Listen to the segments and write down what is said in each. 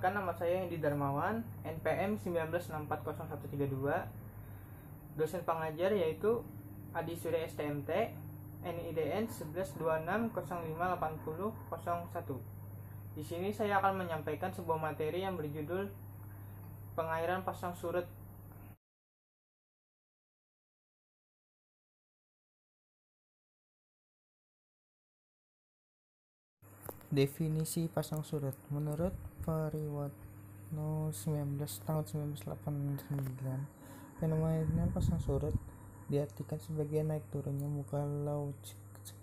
Perkenalkan, nama saya Hendi Darmawan, NPM 19640132, dosen pengajar yaitu Adi Surya STMT, NIDN 1126058001. Di sini saya akan menyampaikan sebuah materi yang berjudul pengairan pasang surut. Definisi pasang surut menurut Pariwatno tahun 1989, fenomena pasang surut diartikan sebagai naik turunnya muka laut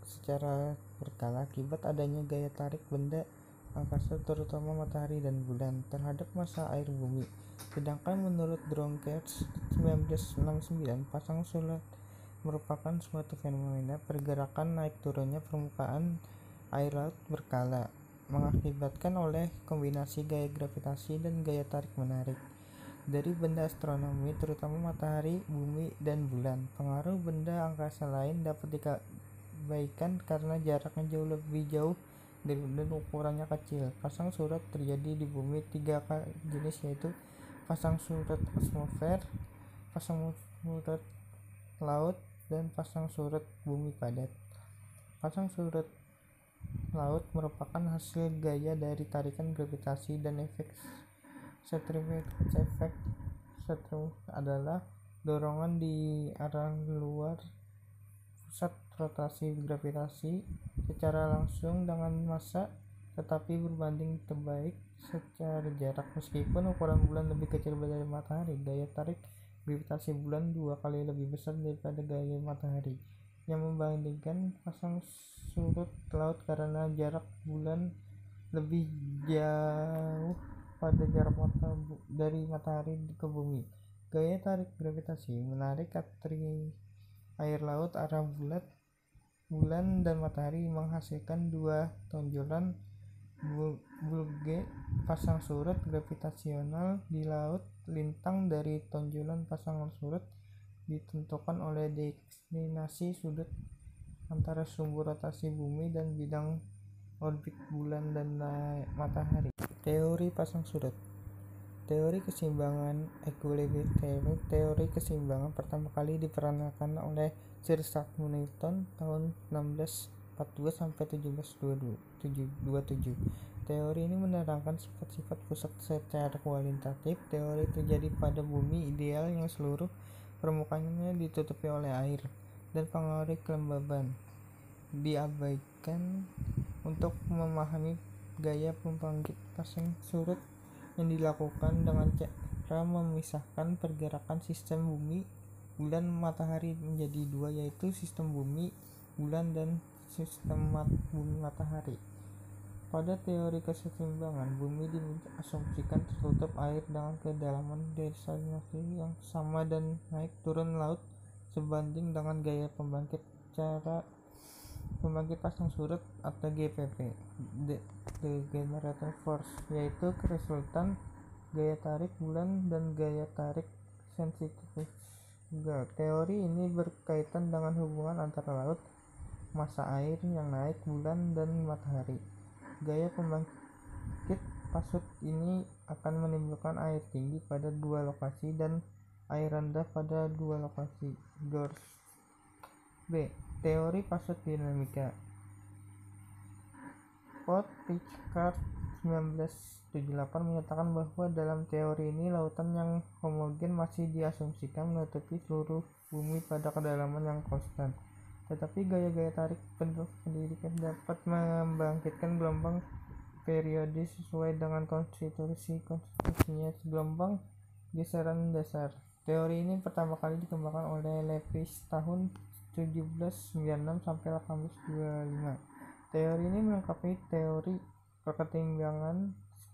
secara berkala akibat adanya gaya tarik benda angkasa terutama matahari dan bulan terhadap massa air bumi. Sedangkan menurut Dronkers 1969, pasang surut merupakan suatu fenomena pergerakan naik turunnya permukaan air laut berkala mengakibatkan oleh kombinasi gaya gravitasi dan gaya tarik menarik dari benda astronomi terutama matahari, bumi, dan bulan. Pengaruh benda angkasa lain dapat diabaikan karena jaraknya lebih jauh dan ukurannya kecil. Pasang surut terjadi di bumi tiga jenis, yaitu pasang surut atmosfer, pasang surut laut, dan pasang surut bumi padat. Pasang surut laut merupakan hasil gaya dari tarikan gravitasi dan efek centrifugal effect. Adalah dorongan di arah luar pusat rotasi gravitasi secara langsung dengan massa, tetapi berbanding terbalik secara jarak. Meskipun ukuran bulan lebih kecil dari matahari, gaya tarik gravitasi bulan 2 kali lebih besar daripada gaya matahari, yang membandingkan pasang surut laut karena jarak bulan lebih jauh pada jarak dari matahari ke bumi. Gaya tarik gravitasi menarik air laut arah bulan dan matahari menghasilkan dua tonjolan bulge pasang surut gravitasional di laut. Lintang dari tonjolan pasang surut ditentukan oleh deklinasi sudut antara sumbu rotasi bumi dan bidang orbit bulan dan matahari. Teori pasang surut. Teori keseimbangan equilibrium theory. Teori keseimbangan pertama kali diperkenalkan oleh Sir Isaac Newton tahun 1642 sampai 1727. Teori ini menerangkan sifat-sifat pusat secara kualitatif. Teori terjadi pada bumi ideal yang seluruh permukaannya ditutupi oleh air dan pengaruh kelembaban. Diabaikan untuk memahami gaya pembangkit pasang surut yang dilakukan dengan cara memisahkan pergerakan sistem bumi, bulan, matahari menjadi dua, yaitu sistem bumi, bulan, dan sistem bumi matahari. Pada teori keseimbangan, bumi diasumsikan tertutup air dengan kedalaman desalinasi yang sama dan naik turun laut sebanding dengan gaya pembangkit pasang surut atau GPP, the generating force, yaitu resultan gaya tarik bulan dan gaya tarik sentrifugal. Teori ini berkaitan dengan hubungan antara laut, massa air yang naik, bulan, dan matahari. Gaya pembangkit pasut ini akan menimbulkan air tinggi pada dua lokasi dan air rendah pada dua lokasi. George B. Teori pasut dinamika. Picard 1978 menyatakan bahwa dalam teori ini lautan yang homogen masih diasumsikan menutupi seluruh bumi pada kedalaman yang konstan, tetapi gaya-gaya tarik pendidikan dapat membangkitkan gelombang periodik sesuai dengan konstitusinya gelombang geseran dasar. Teori ini pertama kali dikembangkan oleh Lewis tahun 1796 sampai 1825. Teori ini melengkapi teori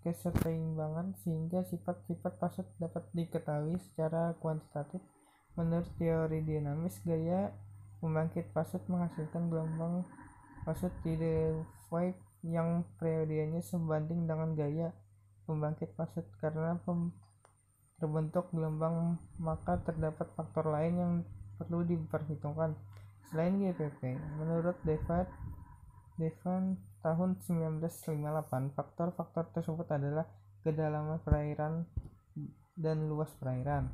keseimbangan sehingga sifat-sifat pasut dapat diketahui secara kuantitatif. Menurut teori dinamis, gaya pembangkit pasut menghasilkan gelombang pasut di wave yang periodenya sebanding dengan gaya pembangkit pasut. Karena terbentuk gelombang, maka terdapat faktor lain yang perlu diperhitungkan selain GPP. Menurut Devon tahun 1958, faktor-faktor tersebut adalah kedalaman perairan dan luas perairan.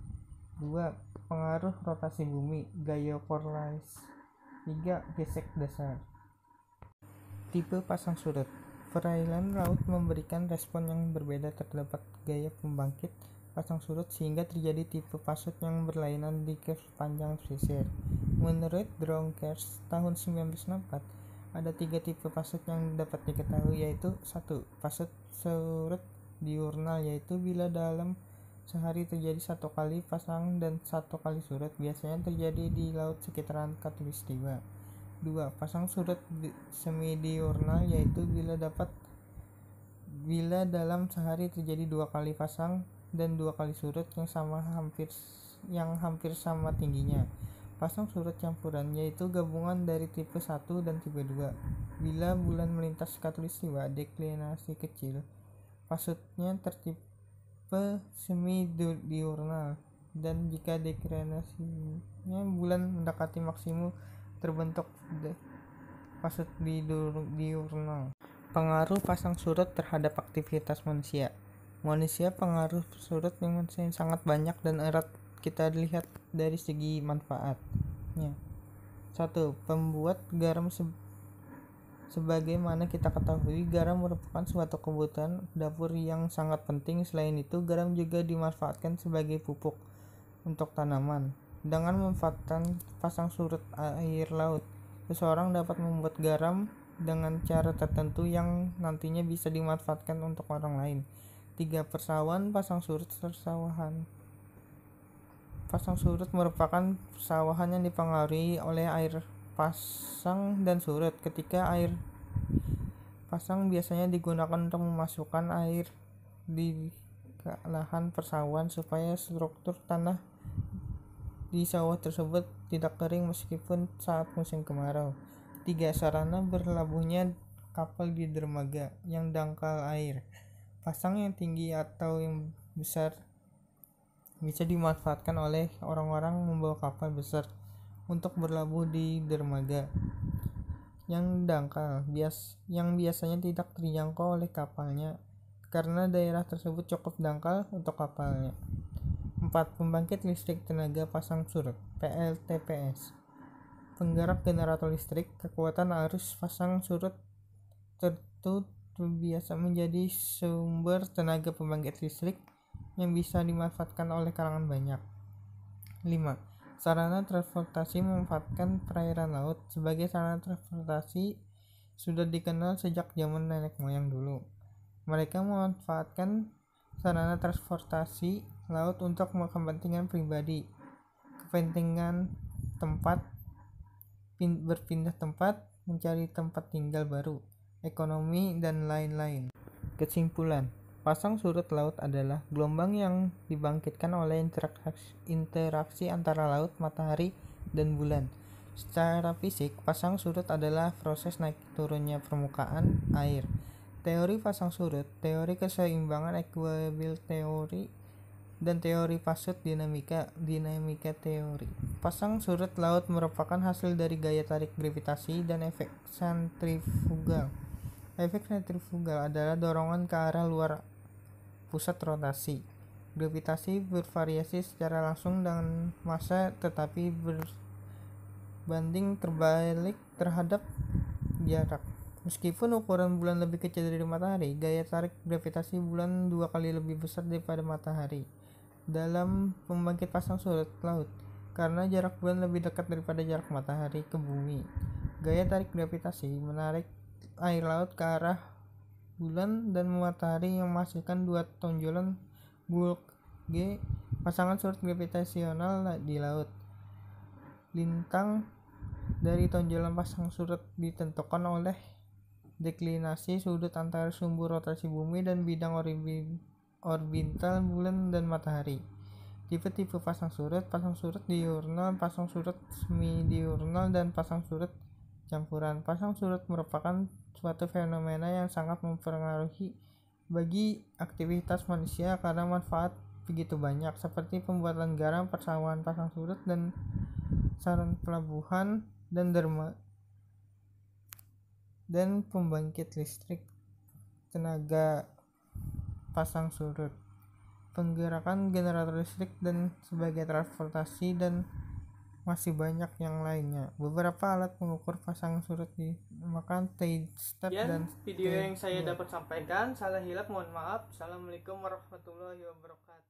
2. Pengaruh rotasi bumi, geopolitik. 3. Gesek dasar. Tipe pasang surut. Perairan laut memberikan respon yang berbeda terhadap gaya pembangkit pasang surut sehingga terjadi tipe pasut yang berlainan di sepanjang pesisir. Menurut Dronkers tahun 1964, ada 3 tipe pasut yang dapat diketahui, yaitu 1. Pasut surut diurnal, yaitu bila dalam sehari terjadi 1 kali pasang dan 1 kali surut, biasanya terjadi di laut sekitaran khatulistiwa. 2. Pasang surut semi diurnal, yaitu bila dalam sehari terjadi 2 kali pasang dan 2 kali surut yang hampir sama tingginya. Pasang surut campuran, yaitu gabungan dari tipe 1 dan tipe 2. Bila bulan melintas khatulistiwa deklinasi kecil, pasutnya tertipe semi diurnal, dan jika deklinasinya bulan mendekati maksimum terbentuk pasut diurnal. Pengaruh pasang surut terhadap aktivitas manusia. Pengaruh surut yang sangat banyak dan erat kita lihat dari segi manfaatnya. 1. Pembuat garam. Sebagaimana kita ketahui, garam merupakan suatu kebutuhan dapur yang sangat penting. Selain itu, garam juga dimanfaatkan sebagai pupuk untuk tanaman. Dengan memanfaatkan pasang surut air laut, seseorang dapat membuat garam dengan cara tertentu yang nantinya bisa dimanfaatkan untuk orang lain. 3. Persawahan pasang surut. Pasang surut merupakan persawahan yang dipengaruhi oleh air pasang dan surut. Ketika air pasang biasanya digunakan untuk memasukkan air di lahan persawahan supaya struktur tanah di sawah tersebut tidak kering meskipun saat musim kemarau. 3. Sarana berlabuhnya kapal di dermaga yang dangkal air. Pasang yang tinggi atau yang besar bisa dimanfaatkan oleh orang-orang membawa kapal besar untuk berlabuh di dermaga yang dangkal, yang biasanya tidak terjangkau oleh kapalnya karena daerah tersebut cukup dangkal untuk kapalnya. 4. Pembangkit listrik tenaga pasang surut (PLTPS). Penggerak generator listrik. Kekuatan arus pasang surut itu biasa menjadi sumber tenaga pembangkit listrik yang bisa dimanfaatkan oleh kalangan banyak. 5. Sarana transportasi. Memanfaatkan perairan laut sebagai sarana transportasi sudah dikenal sejak zaman nenek moyang dulu. Mereka memanfaatkan sarana transportasi laut untuk kepentingan pribadi, kepentingan berpindah tempat, mencari tempat tinggal baru, ekonomi, dan lain-lain. Kesimpulan, pasang surut laut adalah gelombang yang dibangkitkan oleh interaksi antara laut, matahari, dan bulan. Secara fisik, pasang surut adalah proses naik turunnya permukaan air. Teori pasang surut, teori keseimbangan ekuilibrium teori, dan teori pasut dinamika teori. Pasang surut laut merupakan hasil dari gaya tarik gravitasi dan efek sentrifugal. Efek sentrifugal adalah dorongan ke arah luar pusat rotasi. Gravitasi bervariasi secara langsung dengan massa tetapi berbanding terbalik terhadap jarak. Meskipun ukuran bulan lebih kecil dari matahari, gaya tarik gravitasi bulan 2 kali lebih besar daripada matahari. Dalam pembangkit pasang surut laut, karena jarak bulan lebih dekat daripada jarak matahari ke bumi, gaya tarik gravitasi menarik air laut ke arah bulan dan matahari yang menghasilkan 2 tonjolan bulk G pasangan surut gravitasional di laut. Lintang dari tonjolan pasang surut ditentukan oleh deklinasi sudut antara sumbu rotasi bumi dan bidang orbital bulan dan matahari. Tipe-tipe pasang surut diurnal, pasang surut semi diurnal, dan pasang surut campuran. Pasang surut merupakan suatu fenomena yang sangat mempengaruhi bagi aktivitas manusia karena manfaat begitu banyak seperti pembuatan garam, persawahan pasang surut, dan sarana pelabuhan dan pembangkit listrik tenaga pasang surut, penggerakan generator listrik dan sebagai transportasi, dan masih banyak yang lainnya. Beberapa alat pengukur pasang surut dinamakan stage step dan video yang saya stage dapat sampaikan. Salah hilap mohon maaf. Assalamualaikum warahmatullahi wabarakatuh.